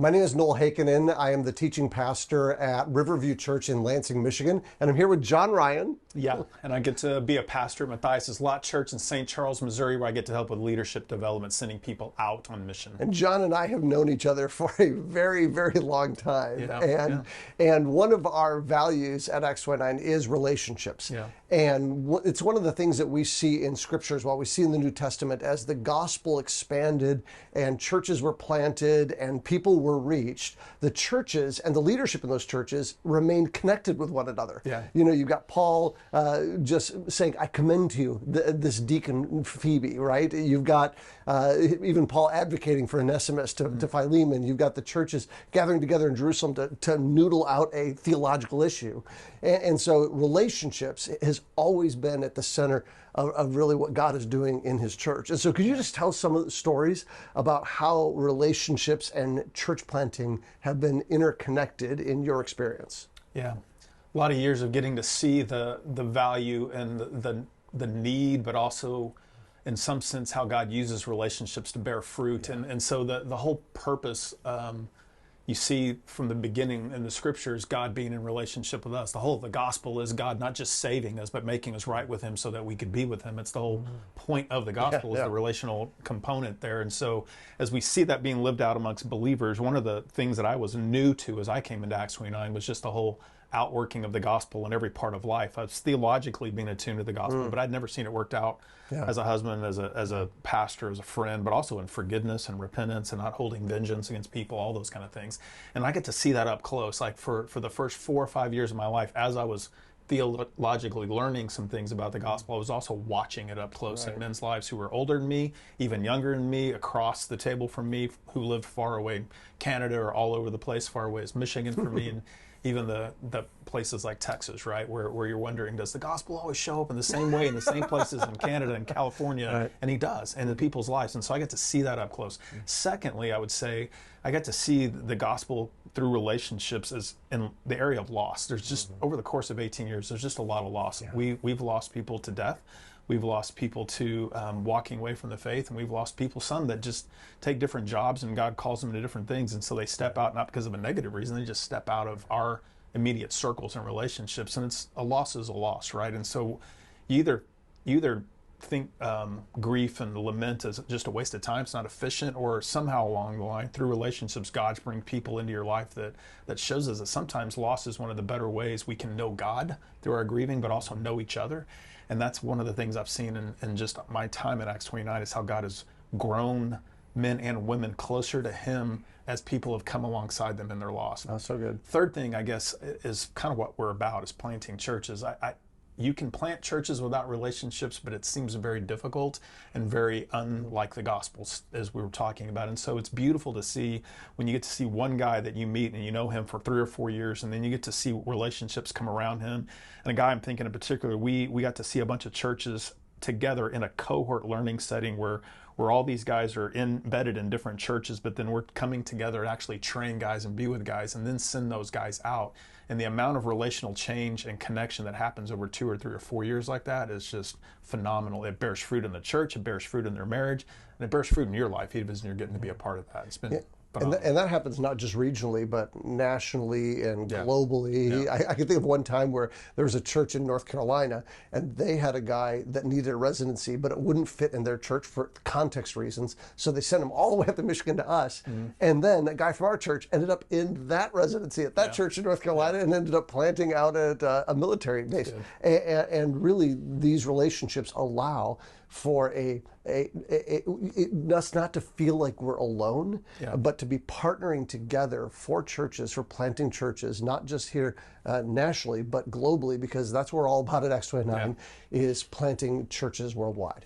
My name is Noel Heikkinen. I am the teaching pastor at Riverview Church in Lansing, Michigan, and I'm here with John Ryan. Yeah, and I get to be a pastor at Matthias Lot Church in St. Charles, Missouri, where I get to help with leadership development, sending people out on mission. And John and I have known each other for a very, very long time. And one of our values at Acts 29 is relationships. Yeah. And it's one of the things that we see in scriptures, what we see in the New Testament, as the gospel expanded and churches were planted and people were reached, the churches and the leadership in those churches remained connected with one another. Yeah. You know, you've got Paul just saying, I commend to you this deacon Phoebe, right? You've got even Paul advocating for Onesimus to Philemon. You've got the churches gathering together in Jerusalem to noodle out a theological issue. And so relationships has always been at the center of really what God is doing in his church. And so could you just tell some of the stories about how relationships and church planting have been interconnected in your experience? Yeah. A lot of years of getting to see the value and the need, but also in some sense how God uses relationships to bear fruit. Yeah. And so the whole purpose, you see from the beginning in the scriptures, God being in relationship with us. The whole of the gospel is God not just saving us, but making us right with him so that we could be with him. It's the whole point of the gospel is the relational component there. And so as we see that being lived out amongst believers, one of the things that I was new to as I came into Acts 29 was just the whole outworking of the gospel in every part of life. I was theologically being attuned to the gospel, but I'd never seen it worked out as a husband, as a pastor, as a friend, but also in forgiveness and repentance and not holding vengeance against people, all those kind of things. And I get to see that up close. Like for the first 4 or 5 years of my life, as I was theologically learning some things about the gospel, I was also watching it up close in men's lives who were older than me, even younger than me, across the table from me, who lived far away, Canada or all over the place, far away as Michigan for me, and even the places like Texas, right, where you're wondering, does the gospel always show up in the same way in the same places in Canada and California? Right. And he does, and in people's lives. And so I get to see that up close. Secondly, I would say I get to see the gospel through relationships as in the area of loss. There's just, over the course of 18 years, there's just a lot of loss. Yeah. We've lost people to death. We've lost people to walking away from the faith, and we've lost people, some that just take different jobs and God calls them to different things, and so they step out, not because of a negative reason, they just step out of our immediate circles and relationships, and it's a loss is a loss, right? And so you either think grief and lament is just a waste of time, it's not efficient, or somehow along the line, through relationships, God's bring people into your life that shows us that sometimes loss is one of the better ways we can know God through our grieving, but also know each other. And that's one of the things I've seen in just my time at Acts 29 is how God has grown men and women closer to him as people have come alongside them in their loss. Oh, so good. Third thing, I guess, is kind of what we're about, is planting churches. You can plant churches without relationships, but it seems very difficult and very unlike the Gospels, as we were talking about. And so it's beautiful to see when you get to see one guy that you meet and you know him for 3 or 4 years, and then you get to see relationships come around him. And a guy I'm thinking in particular, we got to see a bunch of churches together in a cohort learning setting where all these guys are embedded in different churches, but then we're coming together to actually train guys and be with guys and then send those guys out. And the amount of relational change and connection that happens over 2 or 3 or 4 years like that is just phenomenal. It bears fruit in the church, it bears fruit in their marriage, and it bears fruit in your life, even as you're getting to be a part of that. It's been And that happens not just regionally, but nationally and globally. Yeah. I can think of one time where there was a church in North Carolina, and they had a guy that needed a residency, but it wouldn't fit in their church for context reasons. So they sent him all the way up to Michigan to us. And then a guy from our church ended up in that residency at that church in North Carolina and ended up planting out at a military base. And really, these relationships allow for us not to feel like we're alone, but to be partnering together for churches, for planting churches, not just here nationally, but globally, because that's what we're all about at Acts 29, is planting churches worldwide.